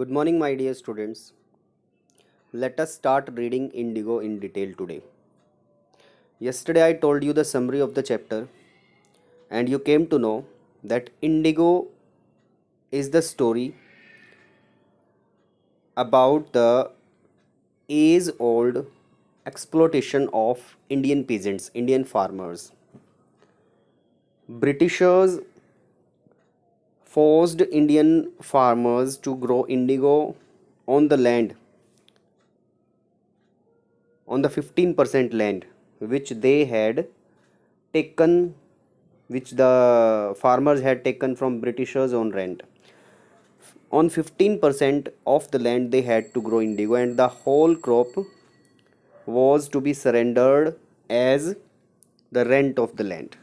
Good morning, my dear students. Let us start reading Indigo in detail today. Yesterday, I told you the summary of the chapter, and you came to know that Indigo is the story about the age old exploitation of Indian peasants, Indian farmers. Britishers forced Indian farmers to grow indigo on the land, on the 15% land which they had taken, which the farmers had taken from Britishers on rent. On 15% of the land they had to grow indigo, and the whole crop was to be surrendered as the rent of the land.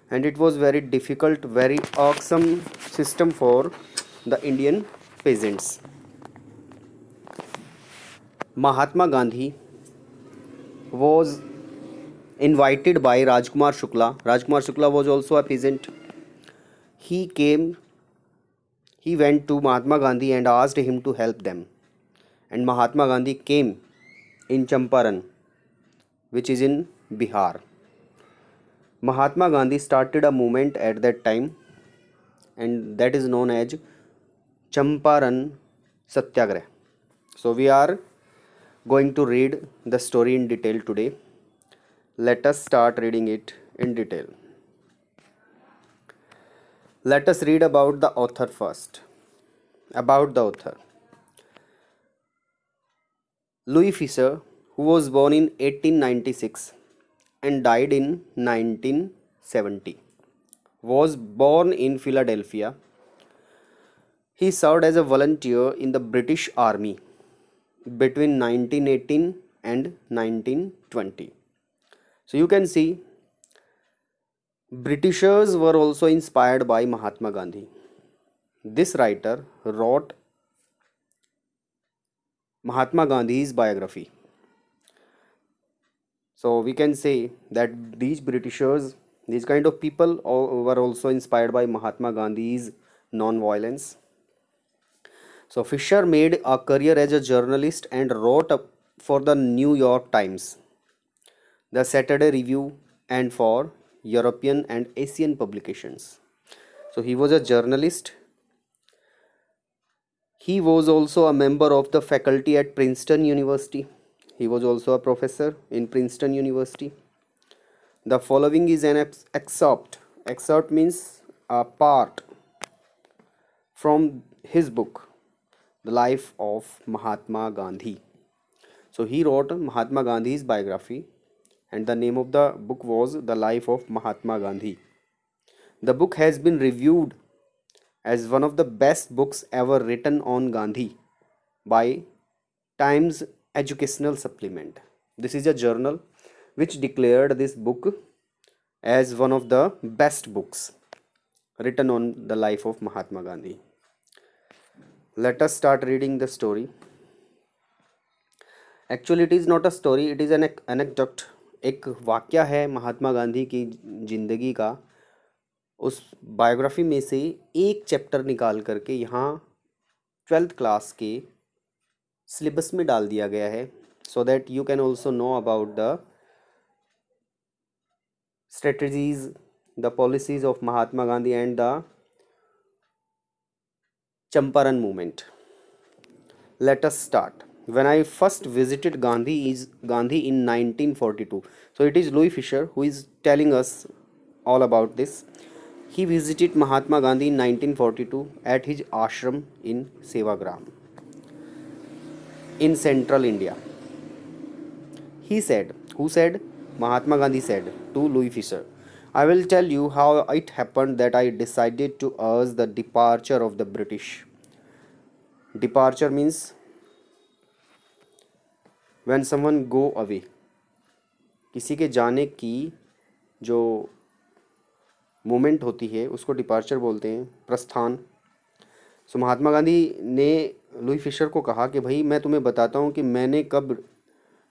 And it was very difficult, very irksome system for the Indian peasants. Mahatma Gandhi was invited by Rajkumar Shukla. Rajkumar Shukla was also a peasant. He went to Mahatma Gandhi and asked him to help them. And Mahatma Gandhi came in Champaran, which is in Bihar. Mahatma Gandhi started a movement at that time, and that is known as Champaran Satyagrah. So we are going to read the story in detail today. Let us start reading it in detail. Let us read about the author first. About the author. Louis Fisher, who was born in 1896 and died in 1970, was born in Philadelphia. He served as a volunteer in the British Army between 1918 and 1920. So you can see Britishers were also inspired by Mahatma Gandhi. This writer wrote Mahatma Gandhi's biography. So we can say that these Britishers, these kind of people were also inspired by Mahatma Gandhi's non-violence. So Fisher made a career as a journalist and wrote for the New York Times, the Saturday Review, and for European and Asian publications. So he was a journalist. He was also a member of the faculty at Princeton University. He was also a professor in Princeton University. The following is an excerpt. Excerpt means a part from his book, The Life of Mahatma Gandhi. So he wrote Mahatma Gandhi's biography, and the name of the book was The Life of Mahatma Gandhi. The book has been reviewed as one of the best books ever written on Gandhi by Times Educational Supplement. This is a journal which declared this book as one of the best books written on the life of Mahatma Gandhi. Let us start reading the story. Actually, it is not a story, it is an anecdote. एक वाक्य है महात्मा गांधी की जिंदगी का, उस biography में से एक चैप्टर निकाल करके यहाँ 12th क्लास के सिलेबस में डाल दिया गया है, so that you can also know about the strategies, the policies of Mahatma Gandhi and the Champaran movement. Let us start. When I first visited Gandhi in 1942. So it is Louis Fisher who is telling us all about this. He visited Mahatma Gandhi in 1942 at his ashram in Sevagram in central India. He said, who said? Mahatma Gandhi said to Louis Fisher, I will tell you how it happened that I decided to urge the departure of the British. Departure means when someone go away. किसी के जाने की जो moment होती है उसको departure बोलते हैं, प्रस्थान. सो महात्मा गांधी ने लुई फिशर को कहा कि भाई मैं तुम्हें बताता हूँ कि मैंने कब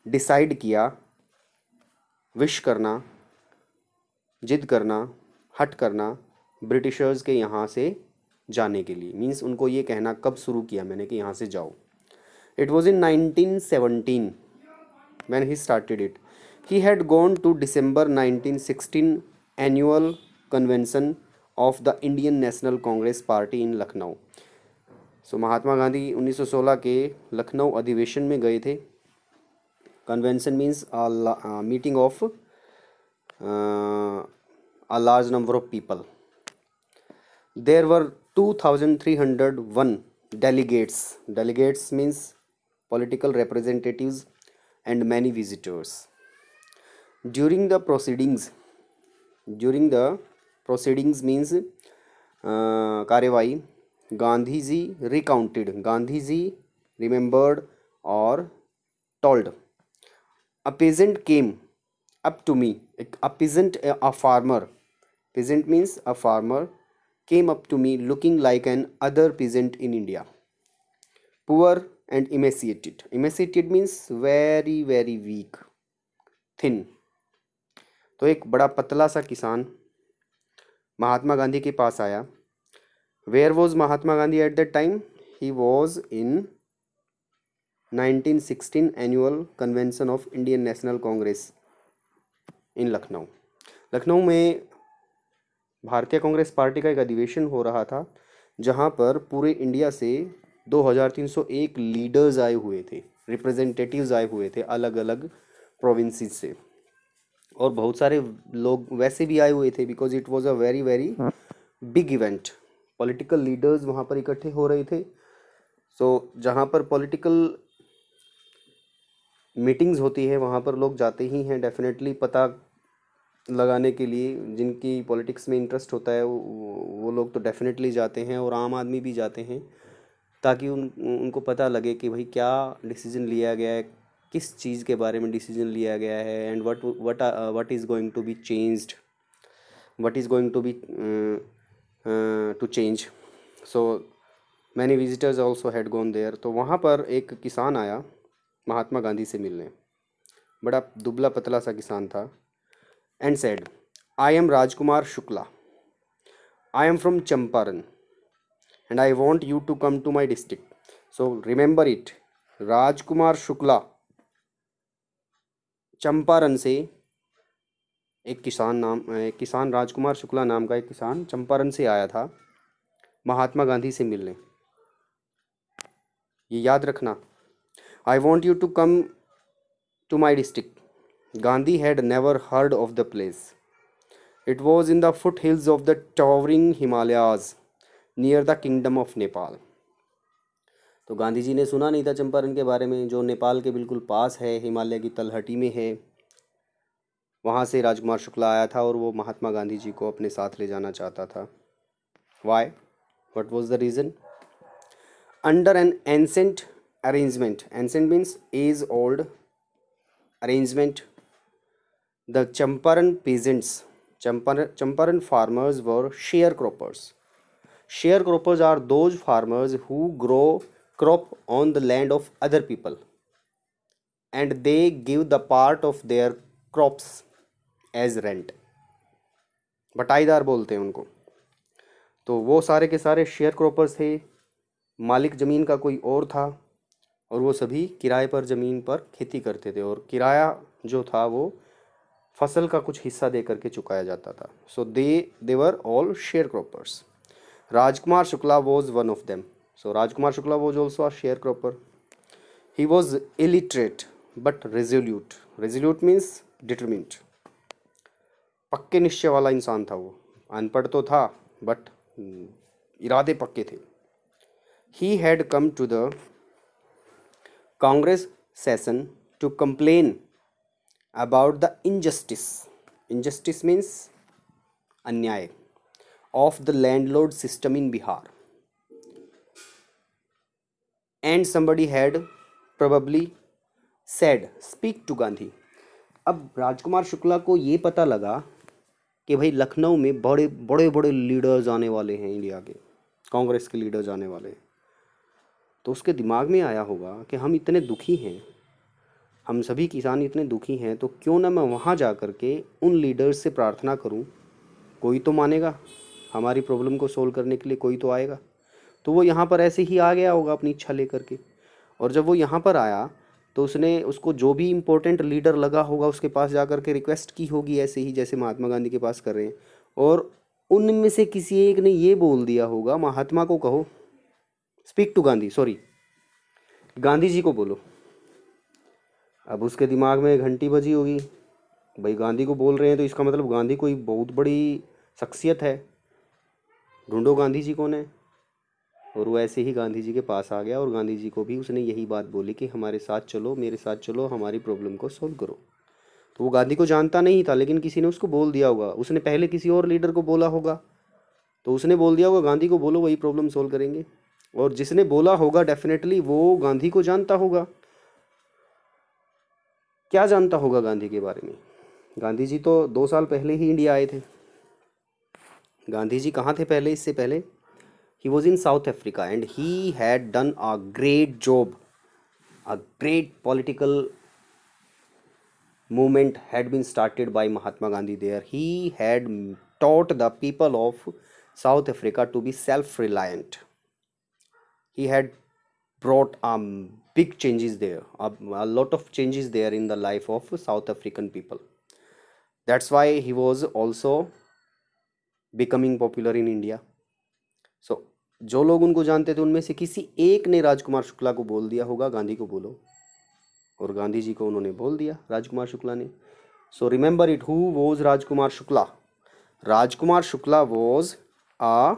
डिसाइड किया, विश करना, जिद करना, हट करना ब्रिटिशर्स के यहाँ से जाने के लिए, मीन्स उनको ये कहना कब शुरू किया मैंने कि यहाँ से जाओ। It was in 1917 when he started it. He had gone to December 1916 annual convention of the Indian National Congress Party in Lucknow. सो महात्मा गांधी 1916 के लखनऊ अधिवेशन में गए थे। Convention means meeting of a large number of people. There were 2,301 delegates. Delegates means political representatives and many visitors. During the proceedings means कार्यवाही, Gandhi ji recounted, Gandhi ji remembered or told. A peasant came up to me. A peasant, a farmer. Peasant means a farmer came up to me looking like an other peasant in India. Poor and emaciated. Emaciated means very very weak, thin. तो एक बड़ा पतला सा किसान महात्मा गांधी के पास आया। Where was Mahatma Gandhi at that time? He was in 1916 annual convention of Indian National Congress in Lucknow. Lucknow में भारतीय कांग्रेस पार्टी का एक अधिवेशन हो रहा था, जहां पर पूरे इंडिया से 2301 लीडर्स आए हुए थे, रिप्रेजेंटेटिव्स आए हुए थे अलग अलग प्रोविंसेस से, और बहुत सारे लोग वैसे भी आए हुए थे because it was a very very big event. Political leaders वहाँ पर इकट्ठे हो रहे थे। सो जहाँ पर पॉलिटिकल मीटिंग्स होती है वहाँ पर लोग जाते ही हैं डेफिनेटली पता लगाने के लिए। जिनकी पॉलिटिक्स में इंटरेस्ट होता है वो लोग तो डेफिनेटली जाते हैं, और आम आदमी भी जाते हैं, ताकि उनको पता लगे कि भाई क्या डिसीजन लिया गया है, किस चीज़ के बारे में डिसीजन लिया गया है, and what is going to be changed, what is going to be to change. So many visitors also had gone there. तो वहाँ पर एक किसान आया महात्मा गांधी से मिलने, बड़ा दुबला पतला सा किसान था, and said, I am Rajkumar Shukla, I am from Champaran and I want you to come to my district. So remember it, Rajkumar Shukla, Champaran से एक किसान राजकुमार शुक्ला नाम का एक किसान चंपारण से आया था महात्मा गांधी से मिलने। ये याद रखना, I want you to come to my district. Gandhi had never heard of the place. It was in the foothills of the towering Himalayas near the kingdom of Nepal. तो गांधी जी ने सुना नहीं था चंपारण के बारे में, जो नेपाल के बिल्कुल पास है, हिमालय की तलहटी में है। वहाँ से राजकुमार शुक्ला आया था और वो महात्मा गांधी जी को अपने साथ ले जाना चाहता था। Why? What was the reason? Under an ancient arrangement, ancient means age old arrangement, the Champaran peasants, Champaran farmers were sharecroppers. Sharecroppers are those farmers who grow crop on the land of other people and they give the part of their crops as rent. बटाईदार बोलते हैं उनको। तो वो सारे के सारे share croppers थे, मालिक ज़मीन का कोई और था, और वो सभी किराए पर ज़मीन पर खेती करते थे, और किराया जो था वो फसल का कुछ हिस्सा दे करके चुकाया जाता था। So they were all sharecroppers. Rajkumar Shukla was one of them. So Rajkumar Shukla was also a sharecropper. He was illiterate but resolute. Resolute means determined. पक्के निश्चय वाला इंसान था वो। अनपढ़ तो था बट इरादे पक्के थे। He had come to the Congress session to complain about the injustice. Injustice means अन्याय of the landlord system in Bihar, and somebody had probably said speak to Gandhi. अब राजकुमार शुक्ला को ये पता लगा कि भाई लखनऊ में बड़े बड़े बड़े लीडर्स आने वाले हैं, इंडिया के कांग्रेस के लीडर्स आने वाले हैं। तो उसके दिमाग में आया होगा कि हम इतने दुखी हैं, हम सभी किसान इतने दुखी हैं, तो क्यों ना मैं वहाँ जा कर के उन लीडर्स से प्रार्थना करूँ, कोई तो मानेगा, हमारी प्रॉब्लम को सोल्व करने के लिए कोई तो आएगा। तो वो यहाँ पर ऐसे ही आ गया होगा अपनी इच्छा लेकर के, और जब वो यहाँ पर आया तो उसने उसको जो भी इम्पोर्टेंट लीडर लगा होगा उसके पास जा कर के रिक्वेस्ट की होगी, ऐसे ही जैसे महात्मा गांधी के पास कर रहे हैं, और उनमें से किसी एक ने ये बोल दिया होगा महात्मा को कहो, speak to Gandhi, sorry Gandhi ji को बोलो। अब उसके दिमाग में घंटी बजी होगी, भाई गांधी को बोल रहे हैं तो इसका मतलब गांधी कोई बहुत बड़ी शख्सियत है, ढूंढो गांधी जी कौन है। और वो ऐसे ही गांधी जी के पास आ गया और गांधी जी को भी उसने यही बात बोली कि हमारे साथ चलो, मेरे साथ चलो, हमारी प्रॉब्लम को सॉल्व करो। तो वो गांधी को जानता नहीं था, लेकिन किसी ने उसको बोल दिया होगा, उसने पहले किसी और लीडर को बोला होगा, तो उसने बोल दिया होगा गांधी को बोलो, वही प्रॉब्लम सॉल्व करेंगे। और जिसने बोला होगा डेफिनेटली वो गांधी को जानता होगा। क्या जानता होगा गांधी के बारे में? गांधी जी तो 2 साल पहले ही इंडिया आए थे। गांधी जी कहाँ थे पहले, इससे पहले? ही was in south Africa and he had done a great job, a great political movement had been started by Mahatma Gandhi there. He had taught the people of South Africa to be self-reliant. He had brought big changes there, a lot of changes there in the life of South African people. That's why he was also becoming popular in India. So जो लोग उनको जानते थे उनमें से किसी एक ने राजकुमार शुक्ला को बोल दिया होगा गांधी को बोलो, और गांधी जी को उन्होंने बोल दिया राजकुमार शुक्ला ने। So remember it, who was Rajkumar Shukla? Rajkumar Shukla was a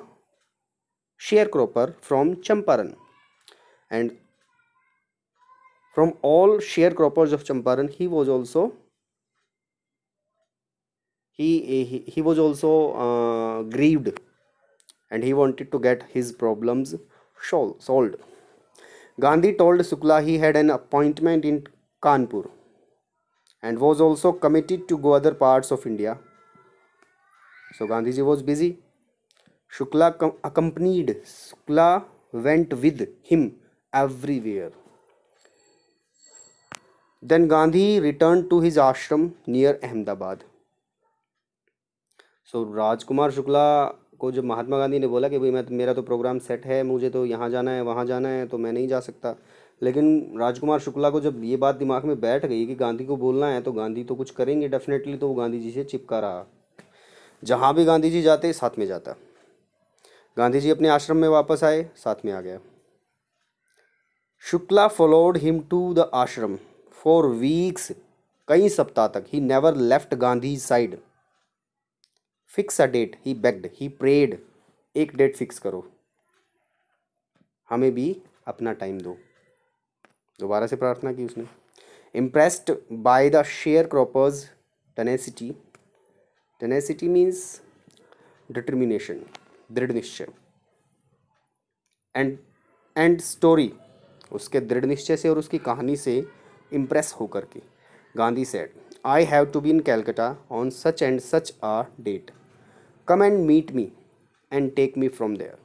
sharecropper from Champaran, and from all sharecroppers of Champaran he was also he was also grieved, and he wanted to get his problems solved. Gandhi told Shukla he had an appointment in Kanpur and was also committed to go other parts of India. So Gandhiji was busy. Shukla accompanied. Shukla went with him everywhere. Then Gandhi returned to his ashram near Ahmedabad. So राजकुमार शुक्ला को जब महात्मा गांधी ने बोला कि भाई मेरा तो programme set है, मुझे तो यहाँ जाना है वहाँ जाना है, तो मैं नहीं जा सकता, लेकिन राजकुमार शुक्ला को जब ये बात दिमाग में बैठ गई कि गांधी को बोलना है तो गांधी तो कुछ करेंगे डेफिनेटली, तो वो गांधी जी से चिपका रहा। जहाँ भी गांधी जी जाते साथ में जाता। गांधी जी अपने आश्रम में वापस आए, साथ में आ गया। Shukla followed him to the ashram for weeks, कई सप्ताह तक। He never left Gandhi side. Fix a date, he begged, he prayed, एक डेट फिक्स करो, हमें भी अपना टाइम दो। दोबारा से प्रार्थना की उसने। Impressed by the share croppers tenacity, tenacity means determination, दृढ़ निश्चय, एंड स्टोरी, उसके दृढ़ निश्चय से और उसकी कहानी से इम्प्रेस होकर के Gandhi said, I have to be in Calcutta on such and such a date, come and meet me and take me from there.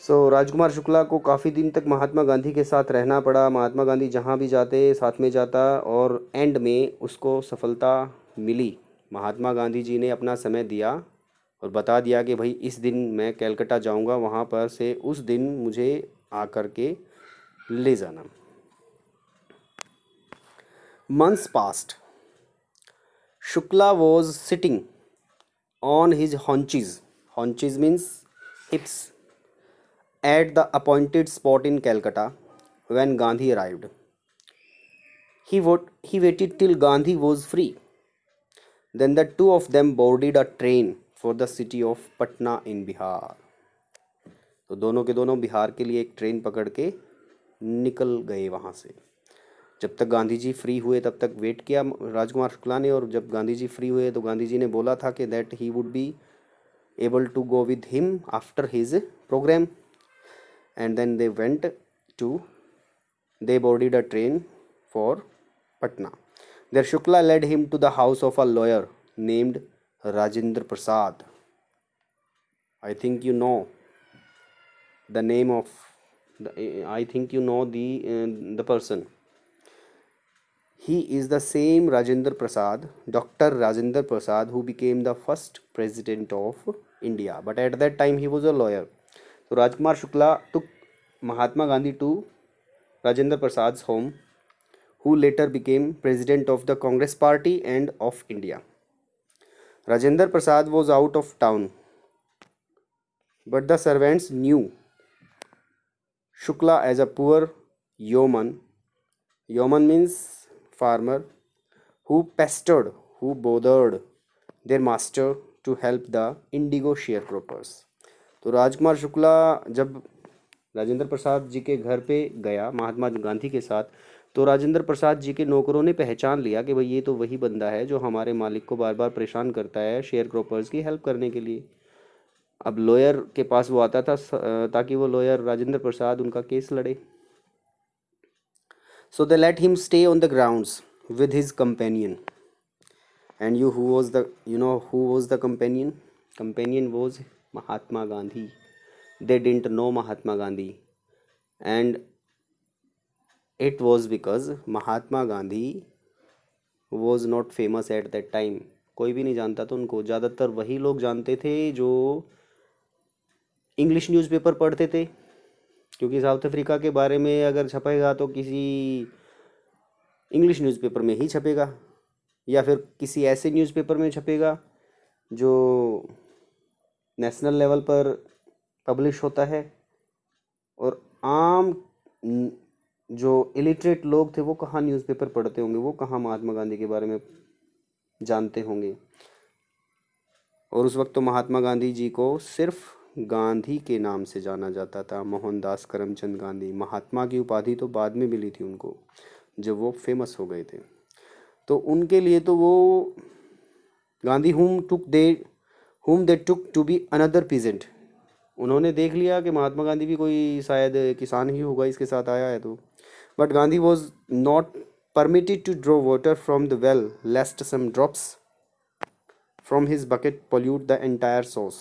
So Rajkumar Shukla को काफ़ी दिन तक महात्मा गांधी के साथ रहना पड़ा। महात्मा गांधी जहाँ भी जाते साथ में जाता, और एंड में उसको सफलता मिली। महात्मा गांधी जी ने अपना समय दिया और बता दिया कि भाई इस दिन मैं कलकत्ता जाऊंगा, वहाँ पर से उस दिन मुझे आकर के ले जाना। Months past, Shukla was sitting on his haunches, haunches means hips, at the appointed spot in Calcutta when Gandhi arrived. He waited till Gandhi was free. Then the two of them boarded a train for the city of Patna in Bihar. तो दोनों के दोनों बिहार के लिए एक train पकड़ के निकल गए वहाँ से। जब तक गांधी जी फ्री हुए तब तक वेट किया राजकुमार शुक्ला ने, और जब गांधी जी फ्री हुए तो गांधी जी ने बोला था कि that he would be able to go with him after his program, and then they boarded a train for Patna. There Shukla led him to the house of a lawyer named Rajendra Prasad. I think you know the name of the, I think you know the person. He is the same Rajendra Prasad, Dr. Rajendra Prasad, who became the first president of India. But at that time, he was a lawyer. So Rajkumar Shukla took Mahatma Gandhi to Rajendra Prasad's home, who later became president of the Congress Party and of India. Rajendra Prasad was out of town, but the servants knew Shukla as a poor yeoman. Yeoman means farmer who pestered, who bothered their master to help the indigo sharecroppers. तो राजकुमार शुक्ला जब राजेंद्र प्रसाद जी के घर पे गया महात्मा गांधी के साथ, तो राजेंद्र प्रसाद जी के नौकरों ने पहचान लिया कि भाई ये तो वही बंदा है जो हमारे मालिक को बार बार परेशान करता है शेयर क्रॉपर्स की हेल्प करने के लिए। अब लॉयर के पास वो आता था ताकि वो लॉयर राजेंद्र प्रसाद उनका केस लड़े। So they let him stay on the grounds with his companion. And you know who was the companion? Companion was Mahatma Gandhi. They didn't know Mahatma Gandhi. And it was because Mahatma Gandhi was not famous at that time. कोई भी नहीं जानता था उनको। ज़्यादातर वही लोग जानते थे जो इंग्लिश न्यूज़पेपर पढ़ते थे, क्योंकि साउथ अफ्रीका के बारे में अगर छपेगा तो किसी इंग्लिश न्यूज़पेपर में ही छपेगा, या फिर किसी ऐसे न्यूज़पेपर में छपेगा जो नेशनल लेवल पर पब्लिश होता है। और आम जो इलिटरेट लोग थे वो कहाँ न्यूज़पेपर पढ़ते होंगे, वो कहाँ महात्मा गांधी के बारे में जानते होंगे। और उस वक्त तो महात्मा गांधी जी को सिर्फ गांधी के नाम से जाना जाता था, मोहनदास करमचंद गांधी। महात्मा की उपाधि तो बाद में मिली थी उनको जब वो फेमस हो गए थे। तो उनके लिए तो वो Gandhi whom they took to be another peasant, उन्होंने देख लिया कि महात्मा गांधी भी कोई शायद किसान ही होगा इसके साथ आया है तो। But Gandhi was not permitted to draw water from the well lest some drops from his bucket pollute the entire source.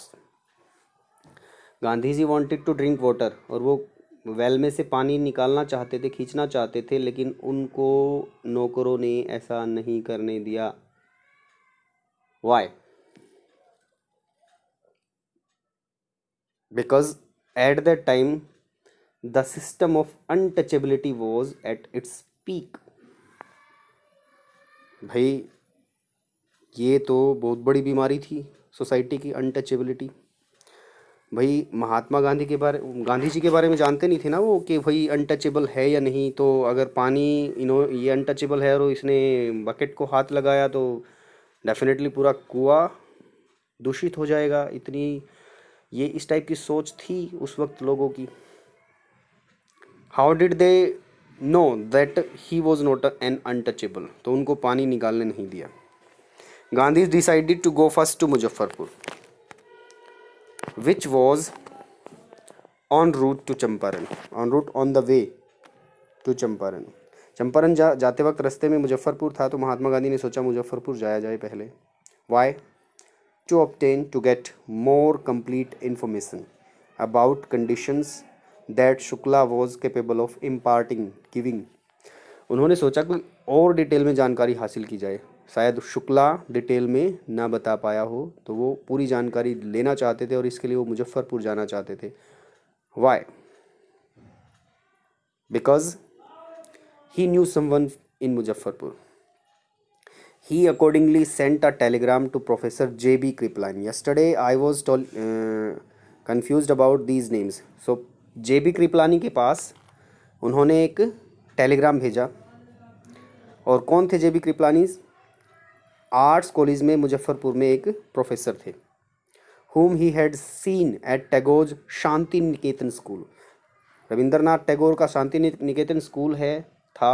Gandhi ji wanted to drink water, और वो वेल में से पानी निकालना चाहते थे, खींचना चाहते थे, लेकिन उनको नौकरों ने ऐसा नहीं करने दिया। Why? Because at that time the system of untouchability was at its peak. भाई ये तो बहुत बड़ी बीमारी थी सोसाइटी की, अनटचेबिलिटी। भाई महात्मा गांधी जी के बारे में जानते नहीं थे ना वो कि भाई अनटचेबल है या नहीं। तो अगर पानी ये अनटचेबल है और इसने बकेट को हाथ लगाया तो डेफिनेटली पूरा कुआं दूषित हो जाएगा। ये इस टाइप की सोच थी उस वक्त लोगों की। How did they know that he was not an untouchable? तो उनको पानी निकालने नहीं दिया। Gandhi decided to go first to Muzaffarpur which was on route to Champaran, on the way to Champaran. Champaran जाते वक्त रास्ते में मुजफ्फरपुर था, तो महात्मा गांधी ने सोचा मुजफ्फरपुर जाया जाए पहले। Why? To get more complete information about conditions that Shukla was capable of giving। उन्होंने सोचा कोई और डिटेल में जानकारी हासिल की जाए। शायद शुक्ला डिटेल में ना बता पाया हो, तो वो पूरी जानकारी लेना चाहते थे और इसके लिए वो मुजफ्फरपुर जाना चाहते थे। Why? Because he knew someone in Muzaffarpur. He accordingly sent a telegram to Professor J.B. Kripalani. Yesterday I was confused about these names. So J.B. Kripalani के पास उन्होंने एक टेलीग्राम भेजा। और कौन थे J.B. Kripalani? आर्ट्स कॉलेज में मुजफ्फरपुर में एक प्रोफेसर थे, whom he had seen at Tagore Shanti Niketan school. Rabindranath Tagore का शांति निकेतन स्कूल था।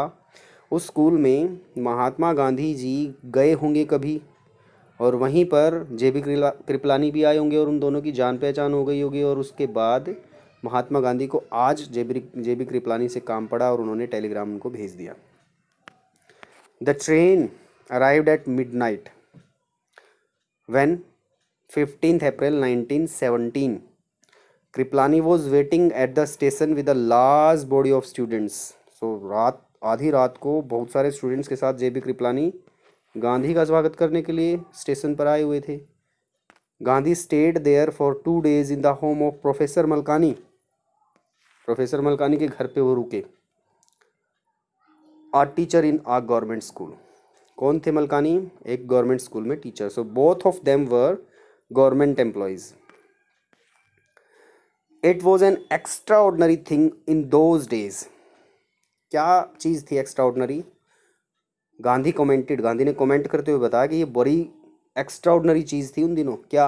उस स्कूल में महात्मा गांधी जी गए होंगे कभी, और वहीं पर J.B. कृपलानी भी आए होंगे और उन दोनों की जान पहचान हो गई होगी। और उसके बाद महात्मा गांधी को आज J.B. कृपलानी से काम पड़ा और उन्होंने टेलीग्राम उनको भेज दिया। The train arrived at midnight when 15th April 1917. Kripalani was waiting at the station with a large body of students. So रात आधी रात को बहुत सारे स्टूडेंट्स के साथ जेबी कृपलानी गांधी का स्वागत करने के लिए स्टेशन पर आए हुए थे। Gandhi stayed there for 2 days in the home of professor Malkani. Professor Malkani के घर पे वो रुके। A teacher in a government school. कौन थे मलकानी? एक गवर्नमेंट स्कूल में teacher. So both of them were government employees. It was an extraordinary thing in those days. क्या चीज़ थी extraordinary? Gandhi commented, Gandhi ने कमेंट करते हुए बताया कि ये बड़ी एक्स्ट्रा ऑर्डनरी चीज़ थी उन दिनों। क्या?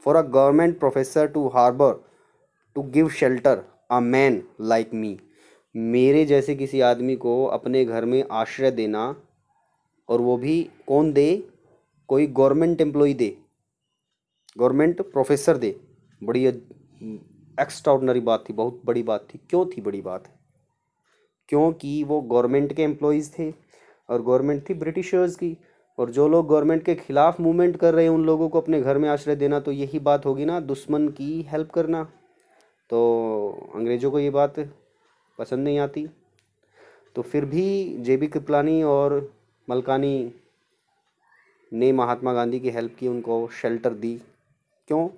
For a government professor to harbour to give shelter a man like me. मेरे जैसे किसी आदमी को अपने घर में आश्रय देना, और वो भी कौन दे? कोई गवर्नमेंट एम्प्लॉय दे, गवर्नमेंट प्रोफेसर दे। बड़ी एक्स्ट्रा ऑर्डनरी बात थी, बहुत बड़ी बात थी। क्यों थी बड़ी बात? क्योंकि वो गवर्नमेंट के एम्प्लॉयज़ थे और गवर्नमेंट थी ब्रिटिशर्स की, और जो लोग गवर्नमेंट के खिलाफ मूवमेंट कर रहे हैं उन लोगों को अपने घर में आश्रय देना, तो यही बात होगी ना, दुश्मन की हेल्प करना। तो अंग्रेज़ों को ये बात पसंद नहीं आती। तो फिर भी जेबी कृपलानी और मलकानी ने महात्मा गांधी की हेल्प की, उनको शेल्टर दी। क्यों?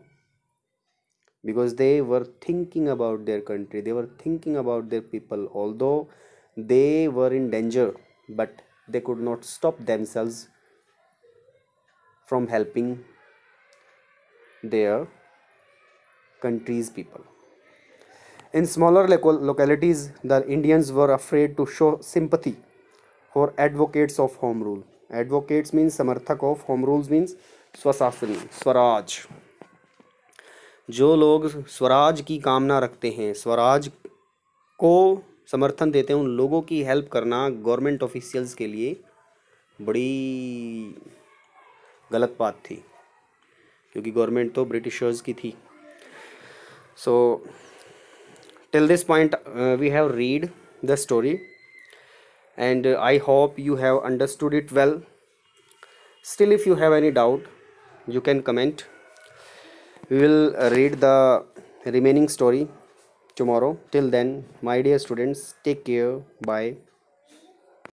because they were thinking about their country, they were thinking about their people, although they were in danger, but they could not stop themselves from helping their country's people. In smaller localities, the Indians were afraid to show sympathy for advocates of home rule. Advocates means समर्थक of, home rules means स्वशासन, स्वराज। जो लोग स्वराज की कामना रखते हैं, स्वराज को समर्थन देते हैं, उन लोगों की हेल्प करना गवर्नमेंट ऑफिशियल्स के लिए बड़ी गलत बात थी, क्योंकि गवर्नमेंट तो ब्रिटिशर्स की थी। So till this point we have read the story and I hope you have understood it well. Still, if you have any doubt, you can comment. We will read the remaining story tomorrow. Till then, my dear students, take care. Bye.